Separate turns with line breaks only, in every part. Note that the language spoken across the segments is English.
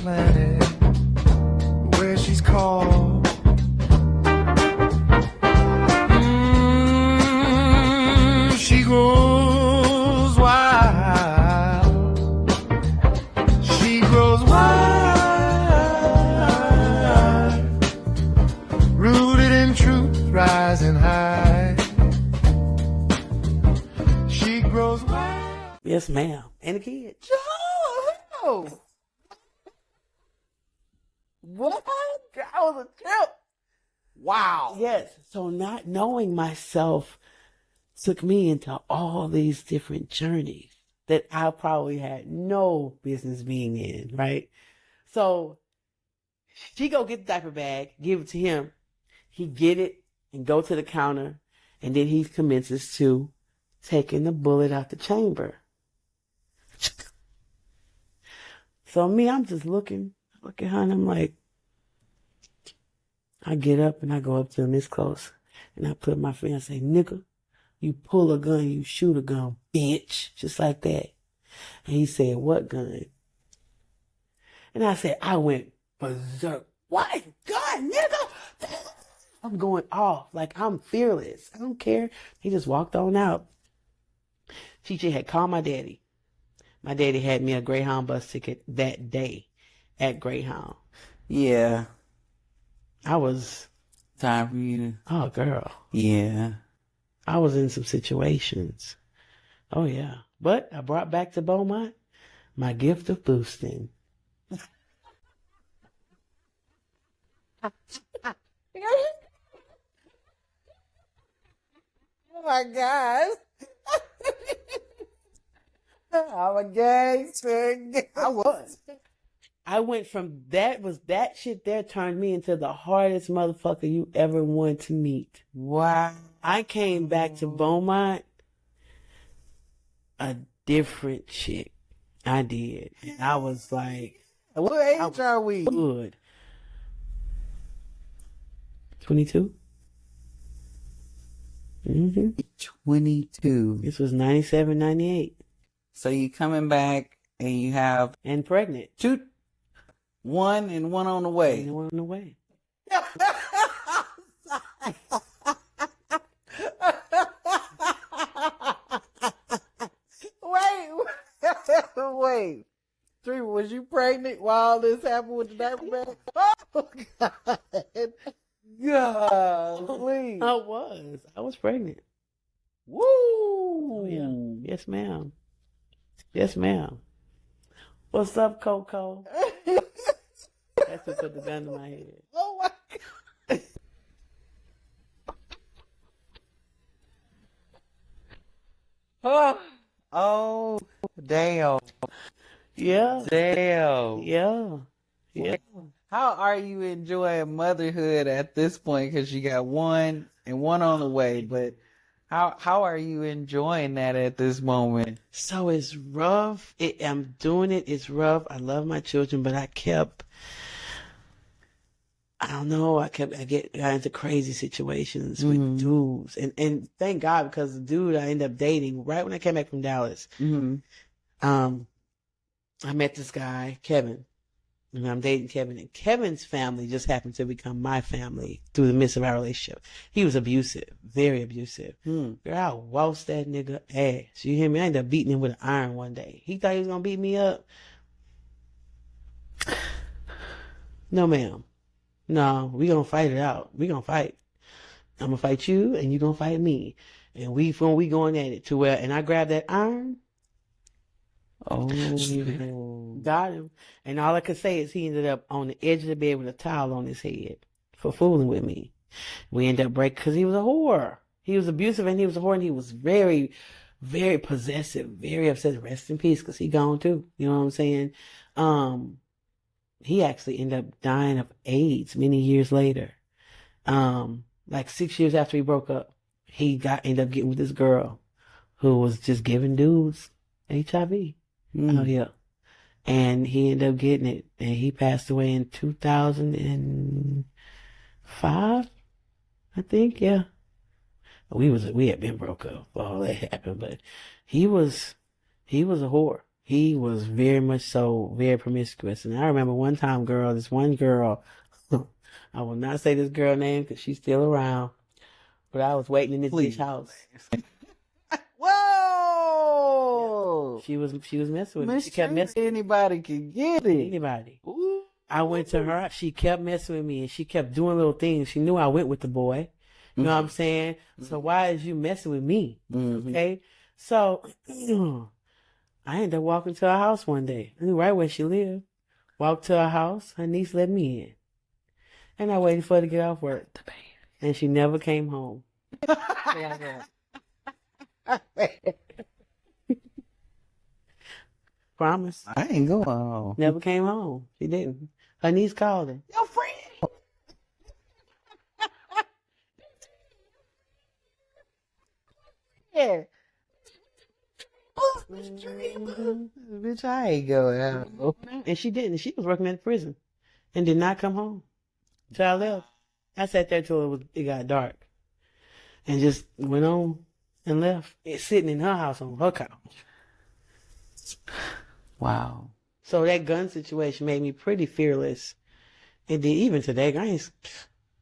planet where she's called. She grows wild. She grows wild. Rooted in truth, rising high. She grows wild.
Yes, ma'am. And the kid.
Joe! What? That was a trip. Wow.
Yes. So not knowing myself took me into all these different journeys that I probably had no business being in, right? So she go get the diaper bag, give it to him. He get it and go to the counter, and then he commences to taking the bullet out the chamber. So me, I'm just looking at her, and I'm like, I get up and I go up to him this close, and I put my finger and say, nigga, you pull a gun, you shoot a gun, bitch. Just like that. And he said, what gun? And I said, I went berserk. What gun, nigga? I'm going off. Like, I'm fearless. I don't care. He just walked on out. TJ had called my daddy. My daddy had me a Greyhound bus ticket that day at Greyhound.
Yeah.
I was...
Time for you to...
Oh, girl.
Yeah.
I was in some situations. Oh, yeah. But I brought back to Beaumont my gift of boosting.
Oh, my God. I'm a gangster.
I was. I went from that shit there turned me into the hardest motherfucker you ever wanted to meet.
Wow.
I came back to Beaumont a different chick. I did. And I was like,
What age are we?
good. 22? Mm-hmm.
22.
This was 97, 98.
So you coming back and you have
And pregnant.
one and one on the way.
And one on the way.
Wait. Treva, was you pregnant while this happened with the diaper bag? Oh, God. Golly.
I was pregnant.
Woo.
Oh, yeah. Yes, ma'am. Yes, ma'am. What's up, Coco? That's what put the gun to my head.
Oh, my God. Oh, damn.
Yeah.
Damn.
Yeah. Yeah.
How are you enjoying motherhood at this point? Because you got one and one on the way, but how are you enjoying that at this moment?
So it's rough. I'm doing it. It's rough. I love my children, but I don't know. I got into crazy situations with dudes, and thank God, because the dude I ended up dating right when I came back from Dallas, I met this guy, Kevin, and I'm dating Kevin, and Kevin's family just happened to become my family through the midst of our relationship. He was abusive, very abusive. Girl, I waltzed that nigga ass. You hear me? I ended up beating him with an iron one day. He thought he was gonna beat me up. No, ma'am. No, we gonna fight it out. We gonna fight. I'm gonna fight you, and you gonna fight me, and we going at it to where. And I grabbed that iron.
Oh,
Got him. And all I could say is he ended up on the edge of the bed with a towel on his head for fooling with me. We ended up breaking because he was a whore. He was abusive and he was a whore, and he was very, very possessive, very upset. Rest in peace, because he gone too. You know what I'm saying? He actually ended up dying of AIDS many years later. Like 6 years after he broke up, he ended up getting with this girl who was just giving dudes HIV out here. And he ended up getting it, and he passed away in 2005, I think. Yeah, we had been broke up. All that happened, but he was a whore. He was very much so very promiscuous. And I remember one time, this one girl, I will not say this girl name because she's still around, but I was waiting in this bitch house.
Whoa!
She was messing with me. She kept messing.
Anybody can get it.
Anybody.
Ooh.
I went to her. She kept messing with me, and she kept doing little things. She knew I went with the boy. You know what I'm saying? So why is you messing with me? Okay. So I ended up walking to her house one day. I knew right where she lived. Walked to her house. Her niece let me in. And I waited for her to get off work. And she never came home. Promise.
I ain't going home.
Never came home. She didn't. Her niece called her.
Your friend. Yeah. Bitch, I ain't going out.
And she didn't. She was working at the prison and did not come home till I left. I sat there till it got dark and just went on and left. It's sitting in her house on her couch.
Wow.
So that gun situation made me pretty fearless. It did. Even today, I ain't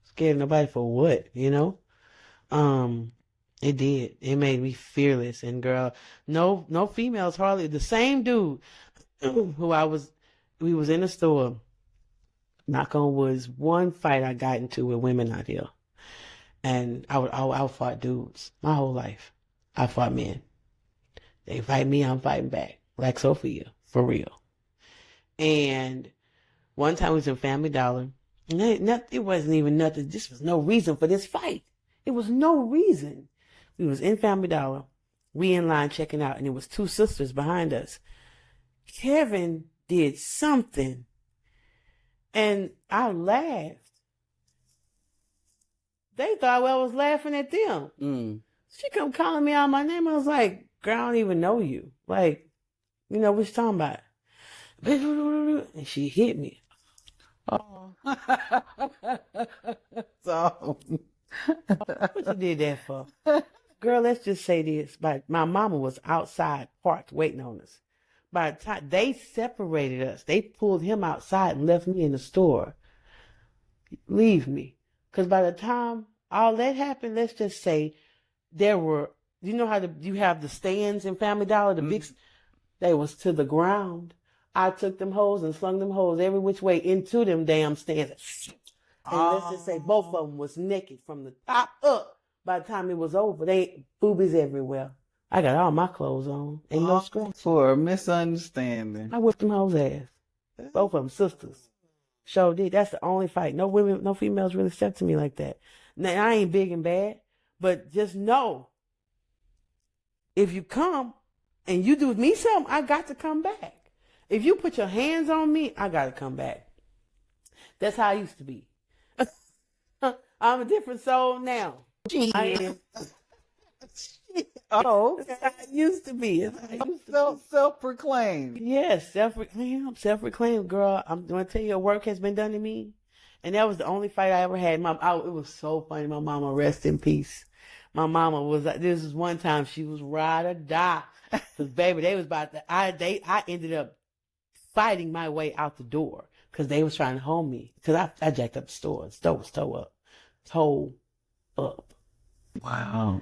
scared of nobody for what, you know? It did. It made me fearless. And girl, no females hardly. The same dude who we was in the store, knock on wood, one fight I got into with women out here. And I fought dudes my whole life. I fought men. They fight me, I'm fighting back. Like Sophia, for real. And one time we was in Family Dollar, and it wasn't even nothing. This was no reason for this fight. It was no reason. We was in Family Dollar. We in line checking out, and it was two sisters behind us. Kevin did something, and I laughed. They thought I was laughing at them. She come calling me out my name. I was like, girl, I don't even know you. Like, you know what you talking about? And she hit me.
Oh. So.
What you did that for? Girl, let's just say this. My mama was outside parked waiting on us. By the time they separated us, they pulled him outside and left me in the store. Leave me. Because by the time all that happened, let's just say there were, you know how you have the stands in Family Dollar, the big, they was to the ground. I took them hoes and slung them hoes every which way into them damn stands. And let's just say both of them was naked from the top up. By the time it was over, they boobies everywhere. I got all my clothes on. Ain't no scratch.
For a misunderstanding.
I whipped them hoes' ass. Both of them sisters. Sure did. That's the only fight. No women, no females really stepped to me like that. Now, I ain't big and bad, but just know, if you come and you do me something, I got to come back. If you put your hands on me, I got to come back. That's how I used to be. I'm a different soul now. I am.
Oh,
That's how I used to be.
Self-proclaimed.
Yes, self-reclaimed, girl. I'm going to tell you, work has been done to me. And that was the only fight I ever had. It was so funny. My mama, rest in peace. My mama was, this was one time she was ride or die. Cause baby, they was about to, I ended up fighting my way out the door. Cause they was trying to hold me. Cause I jacked up the store. The store was toe up.
Wow.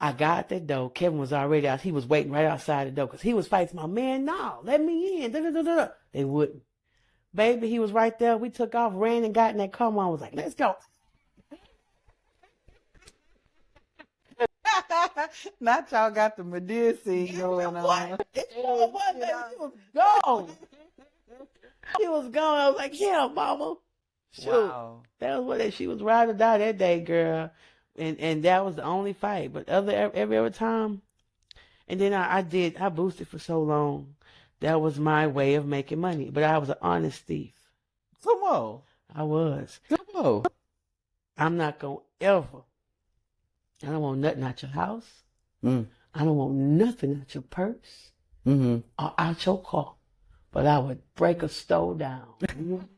I got that door. Kevin was already out. He was waiting right outside the door because he was fighting my man. No, let me in. Da-da-da-da. They wouldn't. Baby, he was right there. We took off, ran and got in that car. Mom was like, let's go.
Not y'all got the Medea scene going on.
He was gone. He was gone. I was like, yeah, mama. Shoot. Wow. That was what she was ride or die that day, girl. And that was the only fight. But every other time, and then I boosted for so long. That was my way of making money. But I was an honest thief.
Come on.
I was.
Come on.
I'm not going to ever. I don't want nothing out your house. I don't want nothing out your purse. Or out your car. But I would break a stove down. Come on.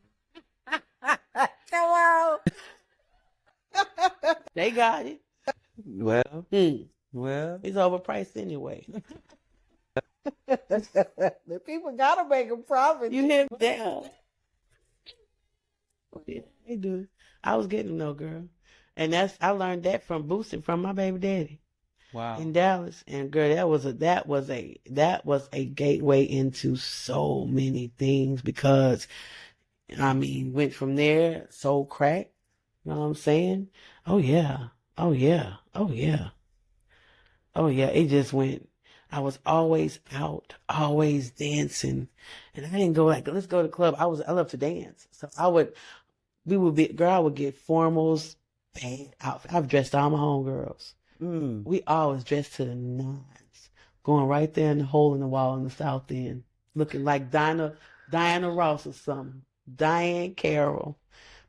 They got it.
Well, well,
it's overpriced anyway.
The people gotta make a profit.
You hear that? Yeah, they do. I was getting no girl, and I learned that from boosting from my baby daddy
Wow.
in Dallas. And girl, that was a gateway into so many things, because I mean, went from there, sold crack. You know what I'm saying? Oh yeah, oh yeah, oh yeah, oh yeah. It just went. I was always out, always dancing, and I didn't go like, let's go to the club. I love to dance, so I would get formals, bad outfit. I've dressed all my homegirls. We always dressed to the nines, going right there in the hole in the wall in the South End, looking like Diana Ross or something, Diane Carroll,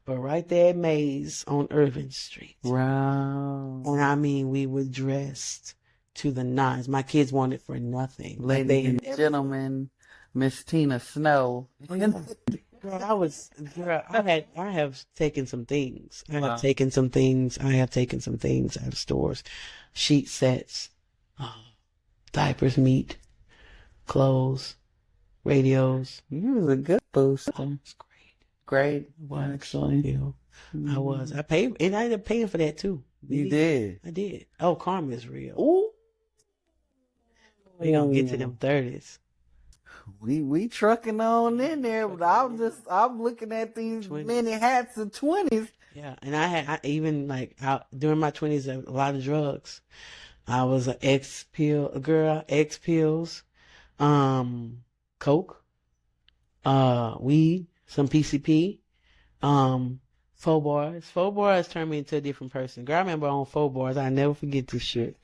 but right there at Maze on Irving Street.
Wow.
And I mean, we were dressed to the nines. My kids wanted for nothing.
Ladies and gentlemen, Miss Tina Snow.
Girl, I have taken some things. I
Wow.
have taken some things out of stores. Sheet sets, diapers, meat, clothes, radios.
You was a good booster.
It's
Great.
great.
Actually.
I was. I paid, and I ended up paying for that too.
You did.
I did. Oh, karma is real.
Ooh.
We gonna get to them 30s.
We trucking on in there, but I'm looking at these
20s.
many hats of 20s.
Yeah, and I even like during my 20s, a lot of drugs. I was an X pills, coke, weed, some PCP, 4 bars. 4 bars turned me into a different person. Girl, I remember on 4 bars. I never forget this shit.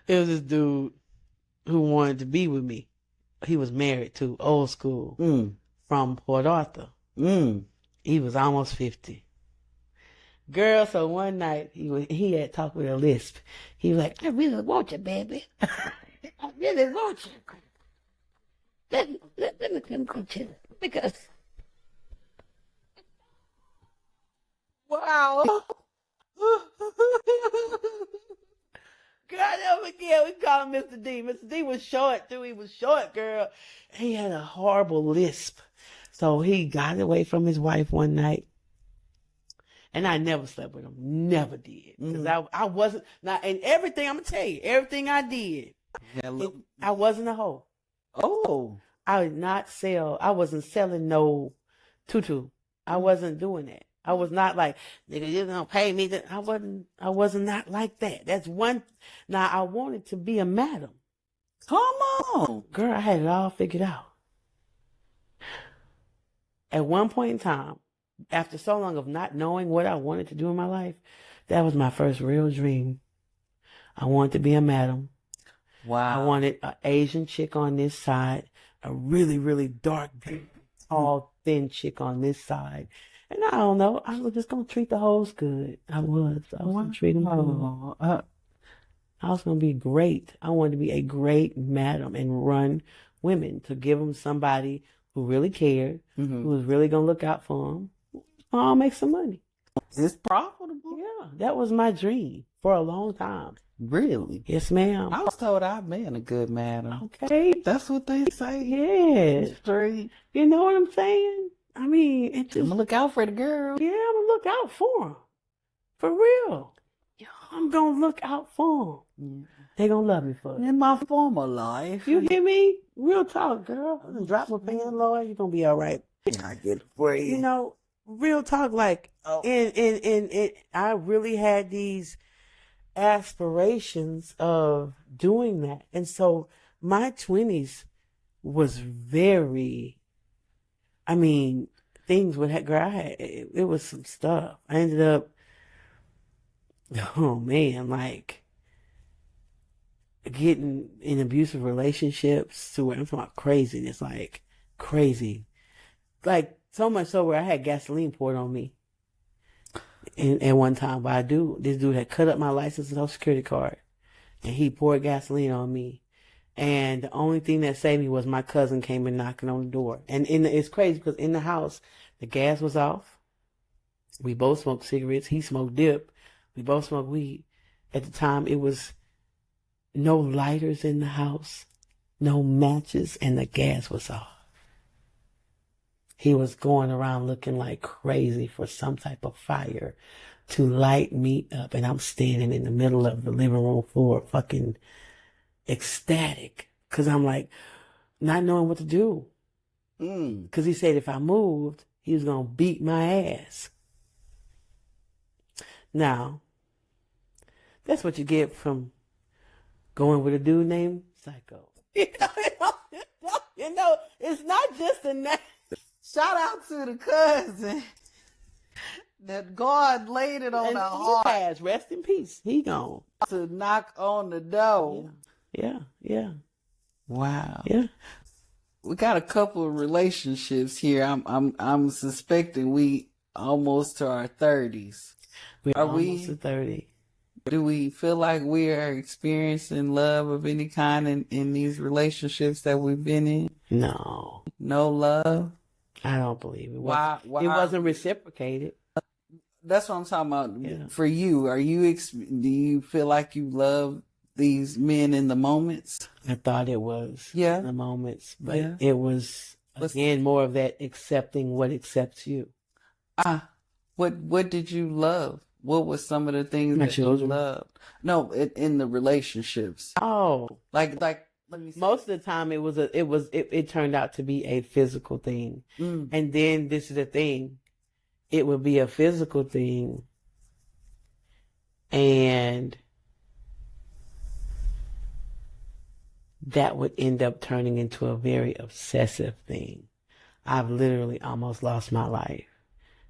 It was this dude who wanted to be with me. He was married to old school from Port Arthur. He was almost 50. Girl, so one night he had talked with a lisp. He was like, I really want you, baby. I really want you. Let me come get you. Because wow. Girl, I never forget, we called him Mr. D. Mr. D was short, too. He was short, girl. He had a horrible lisp. So he got away from his wife one night. And I never slept with him. Never did. Because I wasn't, and everything, I'm going to tell you, everything I did, I wasn't a hoe.
Oh.
I wasn't selling no tutu. I wasn't doing that. I was not like, nigga, you gonna pay me. I wasn't not like that. That's one. Now, I wanted to be a madam.
Come on.
Girl, I had it all figured out. At one point in time, after so long of not knowing what I wanted to do in my life, that was my first real dream. I wanted to be a madam.
Wow.
I wanted an Asian chick on this side, a really, really dark, tall, thin chick on this side. And I don't know, I was just going to treat the hoes good. I was going to treat them good. I was going to be great. I wanted to be a great madam and run women, to give them somebody who really cared, who was really going to look out for them. I'll make some money.
It's profitable.
Yeah, that was my dream for a long time.
Really?
Yes, ma'am.
I was told I've been a good madam.
Okay.
That's what they say.
Yes.
Straight.
You know what I'm saying? I mean,
I'm gonna look out for the girl.
Yeah, I'm gonna look out for them. For real. I'm gonna look out for them. They gonna love me for it.
In my former life.
You hear me? Real talk, girl. I'm gonna drop my pan, Lord. You're gonna be all right.
I get it for you.
You know, real talk, like, I really had these aspirations of doing that. And so my 20s was very, I mean, things would have, girl, it was some stuff. I ended up, oh man, like getting in abusive relationships to where I'm talking about craziness, like crazy. Like so much so where I had gasoline poured on me. And at one time, this dude had cut up my license and Social Security card, and he poured gasoline on me. And the only thing that saved me was my cousin came and knocking on the door. And it's crazy because in the house, the gas was off. We both smoked cigarettes. He smoked dip. We both smoked weed. At the time, it was no lighters in the house, no matches, and the gas was off. He was going around looking like crazy for some type of fire to light me up. And I'm standing in the middle of the living room floor, fucking ecstatic. Cause I'm like, not knowing what to do. Cause he said if I moved, he was going to beat my ass. Now, that's what you get from going with a dude named Psycho. You know, it's not just a name.
Shout out to the cousin that God laid it on her heart.
Has, rest in peace. He gone.
To knock on the door.
Yeah.
Wow.
Yeah.
We got a couple of relationships here. I'm suspecting we almost to our 30s.
We're almost to 30.
Do we feel like we are experiencing love of any kind in these relationships that we've been in?
No.
No love?
I don't believe it.
Why?
It wasn't reciprocated.
That's what I'm talking about.
Yeah.
For you, do you feel like you love these men in the moments?
I thought it was
in
the moments, but it was again more of that accepting what accepts you.
What did you love? What was some of the things that you loved? No, in the relationships.
Oh,
like let me see.
Most of the time it turned out to be a physical thing, and then this is the thing, it would be a physical thing, and that would end up turning into a very obsessive thing. I've literally almost lost my life.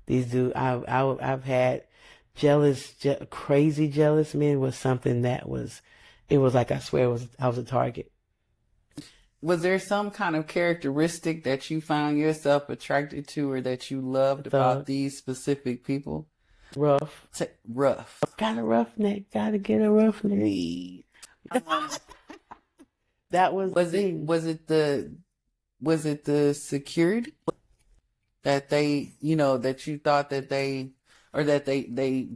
These dudes, I've had crazy jealous men was something that it was like, I swear I was a target.
Was there some kind of characteristic that you found yourself attracted to or that you loved about these specific people?
Rough.
Rough.
Got a roughneck. Gotta get a roughneck. That was was it the security that they, that you thought that they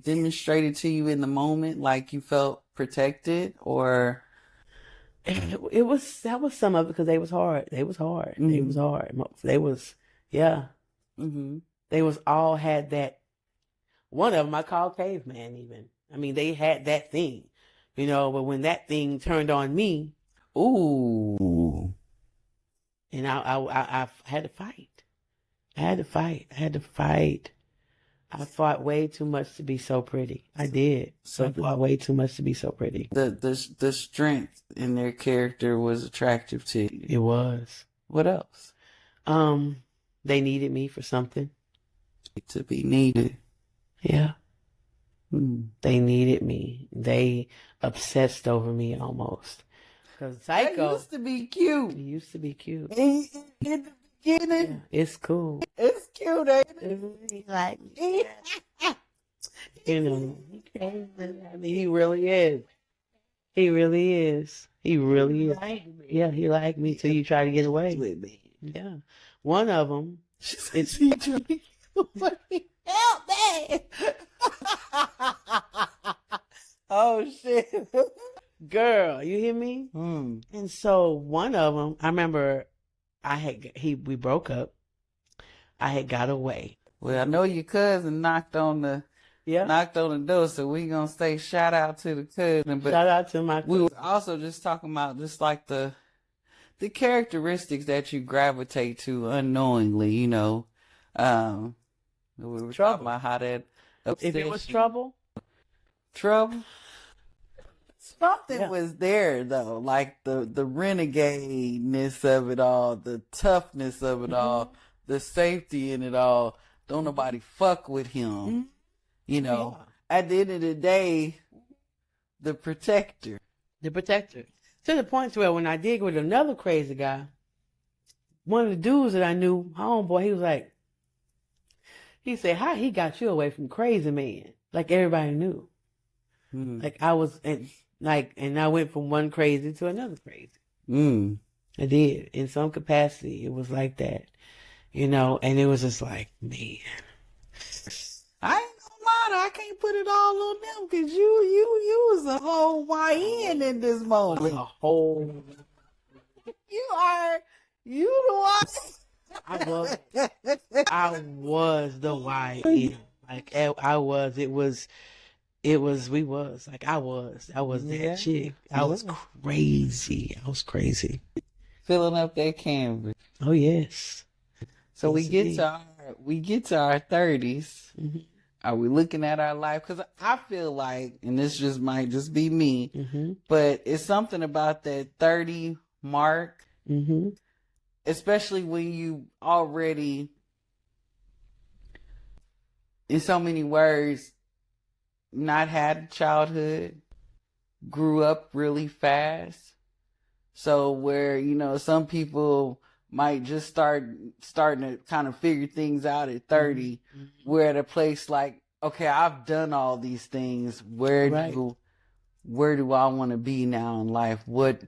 demonstrated to you in the moment, like you felt protected, or that was some of it, because they was hard. They was hard. Mm-hmm. They was all had that. One of them I called caveman even. I mean, they had that thing, but when that thing turned on me, ooh. And I had to fight. I fought way too much to be so pretty. I did. I fought way too much to be so pretty.
The strength in their character was attractive to you.
It was.
What else?
They needed me for something.
To be needed.
Yeah. They needed me. They obsessed over me almost. Because Psycho
used to be cute.
He used to be cute.
In the beginning.
Yeah, it's cool.
It's cute, ain't it?
He like me. He crazy. I mean, he really is. He really is. He really is. Yeah, he liked me till you try to get away with me. Yeah. One of them. It's help me.
Oh shit.
Girl, you hear me? And so one of them, I remember we broke up. I had got away.
Well, I know your cousin knocked on the door, so we gonna say shout out to the cousin. But
shout out to my cousin.
We were also just talking about just like the characteristics that you gravitate to unknowingly, we were talking about how that obsession.
If it was trouble?
Something was there though, like the renegade-ness of it all, the toughness of it all, the safety in it all. Don't nobody fuck with him. At the end of the day, the protector.
To the point where when I did with another crazy guy, one of the dudes that I knew, homeboy, he said, how he got you away from crazy man? Like everybody knew. Like I was, and I went from one crazy to another crazy. I did. In some capacity, it was like that, and it was just like, man.
I ain't gonna lie, I can't can't put it all on them because you was a whole YN in this moment.
A whole.
You the one.
I was the YN. Like I was. It was. We was. Like I was that chick. I was crazy.
Filling up that canvas.
Oh yes.
So
yes,
we get to our 30s.
Mm-hmm.
Are we looking at our life? Because I feel like, and this just might just be me,
mm-hmm.
but it's something about that 30 mark,
mm-hmm.
especially when you already, in so many words, not had a childhood, grew up really fast. So where, some people might just starting to kind of figure things out at 30. Mm-hmm. We're at a place like, okay, I've done all these things. Where do I want to be now in life? What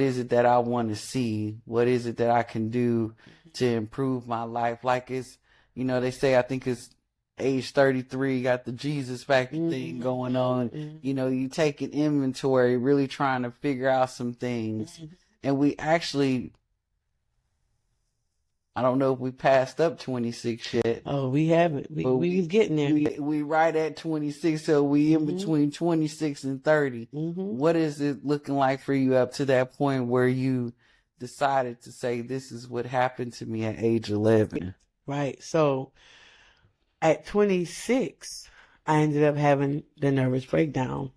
is it that I want to see? What is it that I can do to improve my life? Like it's, they say, I think it's age 33, got the Jesus factor thing going on. Mm-hmm. You take an inventory, really trying to figure out some things. Mm-hmm. And we actually, I don't know if we passed up 26 yet.
Oh, we haven't. We was getting there.
We right at 26, so we in between 26 and 30. Mm-hmm. What is it looking like for you up to that point where you decided to say, this is what happened to me at age 11?
Right. So at 26, I ended up having the nervous breakdown.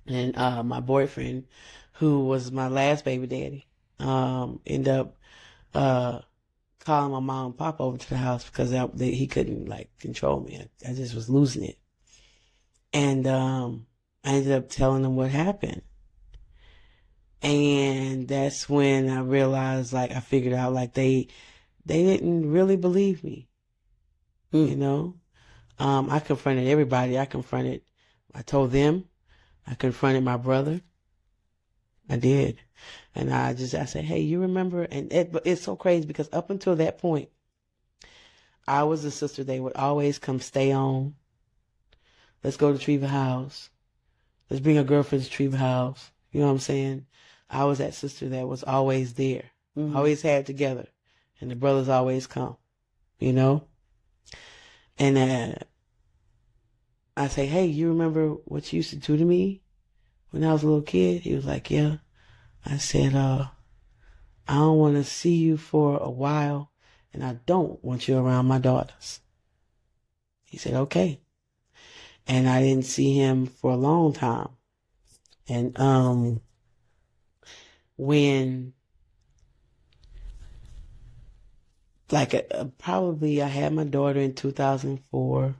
And my boyfriend, who was my last baby daddy, ended up calling my mom and pop over to the house because he couldn't control me. I just was losing it. And I ended up telling them what happened. And that's when I realized, I figured out, they didn't really believe me. I confronted everybody. I told them, I confronted my brother. I did. And I said, hey, you remember? And it's so crazy because up until that point, I was the sister they would always come stay on. Let's go to Treva house. Let's bring our girlfriends to Treva house. You know what I'm saying? I was that sister that was always there. Mm-hmm. Always had it together. And the brothers always come. And I say, hey, you remember what you used to do to me when I was a little kid? He was like, yeah. I said, I don't want to see you for a while, and I don't want you around my daughters. He said, okay. And I didn't see him for a long time. And when, probably I had my daughter in 2004,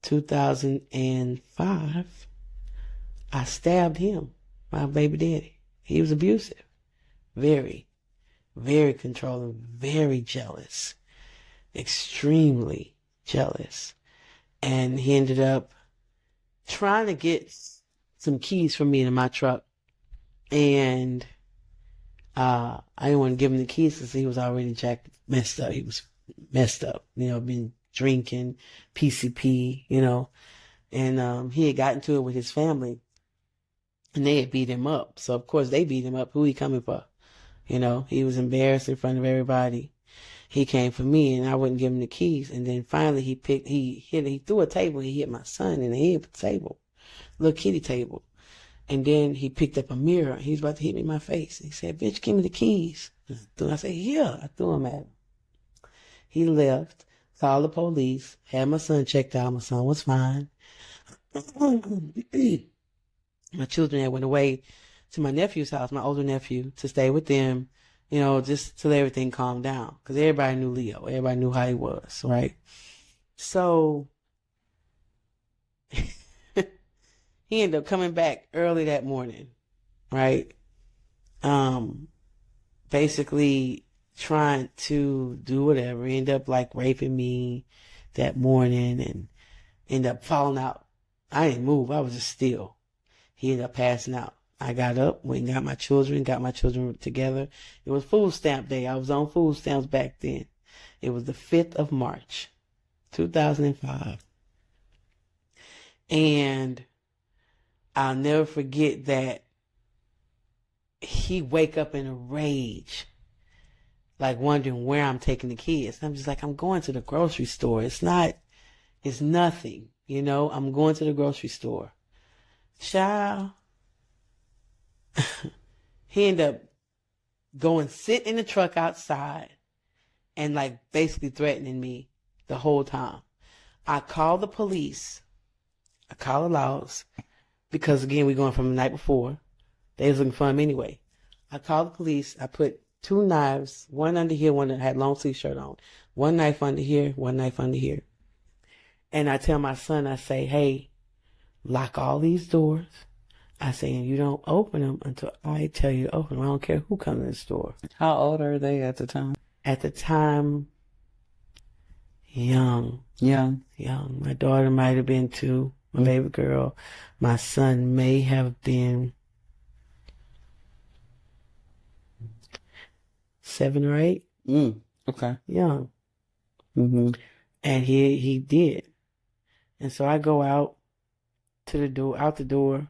2005, I stabbed him. My baby daddy. He was abusive. Very, very controlling, very jealous, extremely jealous. And he ended up trying to get some keys from me in my truck. And I didn't want to give him the keys because he was already messed up. He was messed up, been drinking, PCP, and he had gotten to it with his family. And they had beat him up. So, of course, they beat him up. Who he coming for? He was embarrassed in front of everybody. He came for me, and I wouldn't give him the keys. And then finally, he threw a table. He hit my son in the head with the table, little kitty table. And then he picked up a mirror. He was about to hit me in my face. He said, bitch, give me the keys. I said, yeah. I threw them at him. He left, called the police, had my son checked out. My son was fine. My children had went away to my nephew's house, my older nephew, to stay with them, just till everything calmed down. Because everybody knew Leo. Everybody knew how he was, right? So he ended up coming back early that morning, right? Basically trying to do whatever. He ended up raping me that morning and ended up falling out. I didn't move. I was just still. He ended up passing out. I got up, went and got my children together. It was food stamp day. I was on food stamps back then. It was the 5th of March, 2005. And I'll never forget that he wake up in a rage, like wondering where I'm taking the kids. I'm just like, I'm going to the grocery store. It's nothing, you know, I'm going to the grocery store. Child, he ended up going sit in the truck outside and like basically threatening me the whole time. I called the police. I called the laws because again, we're going from the night before. They was looking for him anyway. I called the police. I put 2 knives, one under here, one that had long sleeve shirt on. One knife under here, one knife under here. And I tell my son, I say, hey, lock all these doors. I say, and you don't open them until I tell you to open them. I don't care who comes in the store.
How old are they at the time?
At the time, young. My daughter might have been 2, my baby girl. My son may have been 7 or 8.
Okay.
Young.
Mm-hmm.
And he did. And so I go out the door,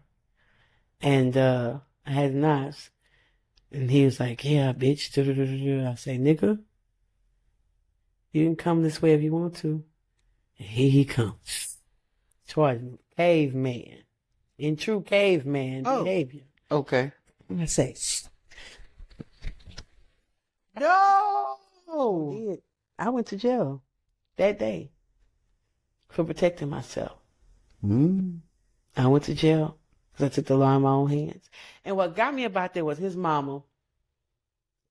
and I had knives. And he was like, yeah, bitch. I say, nigga, you can come this way if you want to. And here he comes. Towards me. Caveman. In true caveman behavior.
Okay.
And I say,
no!
I went to jail that day for protecting myself. I went to jail because I took the law in my own hands. And what got me about that was his mama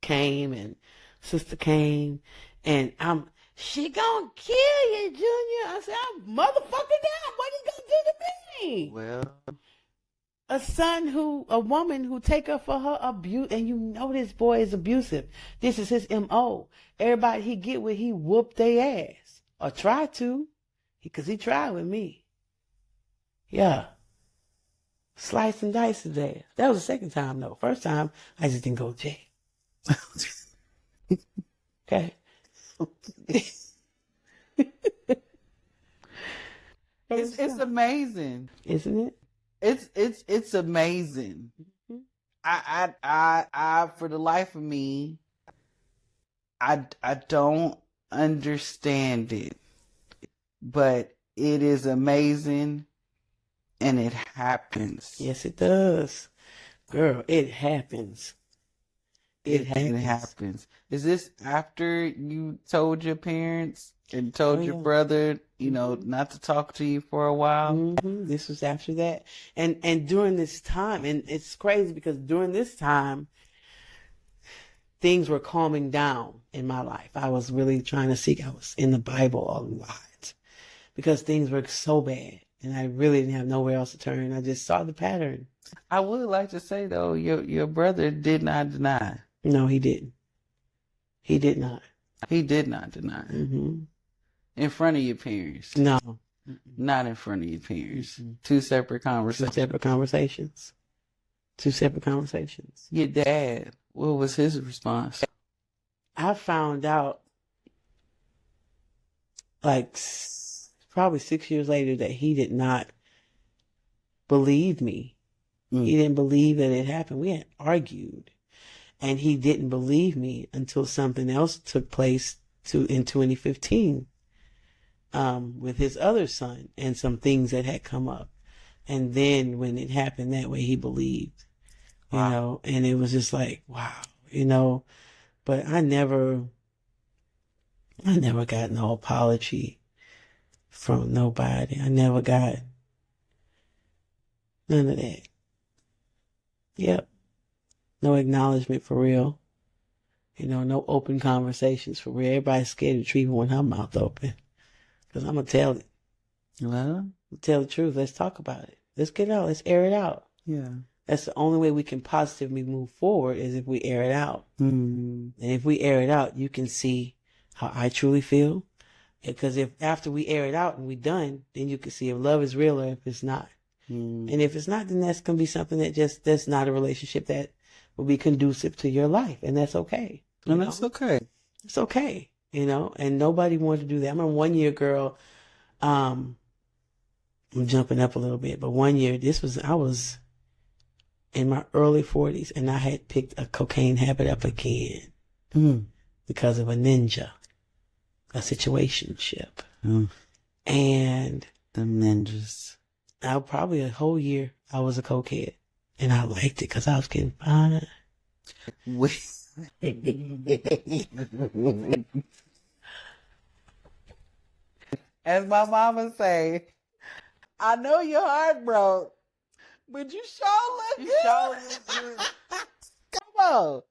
came and sister came, and she gonna kill you, Junior. I said, I'm motherfucking down. What you gonna do to me?
Well,
a woman who take her for her abuse, and you know this boy is abusive. This is his MO. Everybody he get with, he whoop their ass. Or try to. Because he tried with me. Yeah. Slice and dice his ass. That was the second time, though. First time, I just didn't go to jail. Okay.
it's amazing,
isn't it?
It's amazing.
Mm-hmm.
I for the life of me, I don't understand it, but it is amazing, and it happens.
Yes, it does, girl. It happens. It
happens. Is this after you told your parents and told your brother, not to talk to you for a while?
Mm-hmm. This was after that. And during this time, and it's crazy because during this time, things were calming down in my life. I was really trying to seek. I was in the Bible a lot because things were so bad and I really didn't have nowhere else to turn. I just saw the pattern.
I would like to say, though, your brother did not deny.
No, he didn't. He did not.
He did not deny.
Mm-hmm.
In front of your parents.
No.
Not in front of your parents.
Mm-hmm.
Two separate conversations.
Two separate conversations.
Your dad, what was his response?
I found out like probably 6 years later that he did not believe me. He didn't believe that it happened. We had argued. And he didn't believe me until something else took place in 2015 with his other son and some things that had come up. And then when it happened that way, he believed, you know, and it was just like, wow, but I never got no apology from nobody. I never got none of that. Yep. No acknowledgement for real. No open conversations for real. Everybody's scared to Treva with her mouth open. Because I'm going to tell it.
Well,
tell the truth. Let's talk about it. Let's get it out. Let's air it out.
Yeah.
That's the only way we can positively move forward is if we air it out.
Mm.
And if we air it out, you can see how I truly feel. Because if after we air it out and we're done, then you can see if love is real or if it's not.
Mm.
And if it's not, then that's going to be something that's not a relationship that will be conducive to your life. And that's okay.
And that's okay.
It's okay. you know, and nobody wanted to do that. I remember one year, girl, I'm jumping up a little bit, but one year, I was in my early 40s, and I had picked a cocaine habit up again because of a situationship. And
them ninjas.
Probably a whole year, I was a cokehead, and I liked it because I was getting fine.
As my mama say, I know your heart broke, but you sure look good. Come on.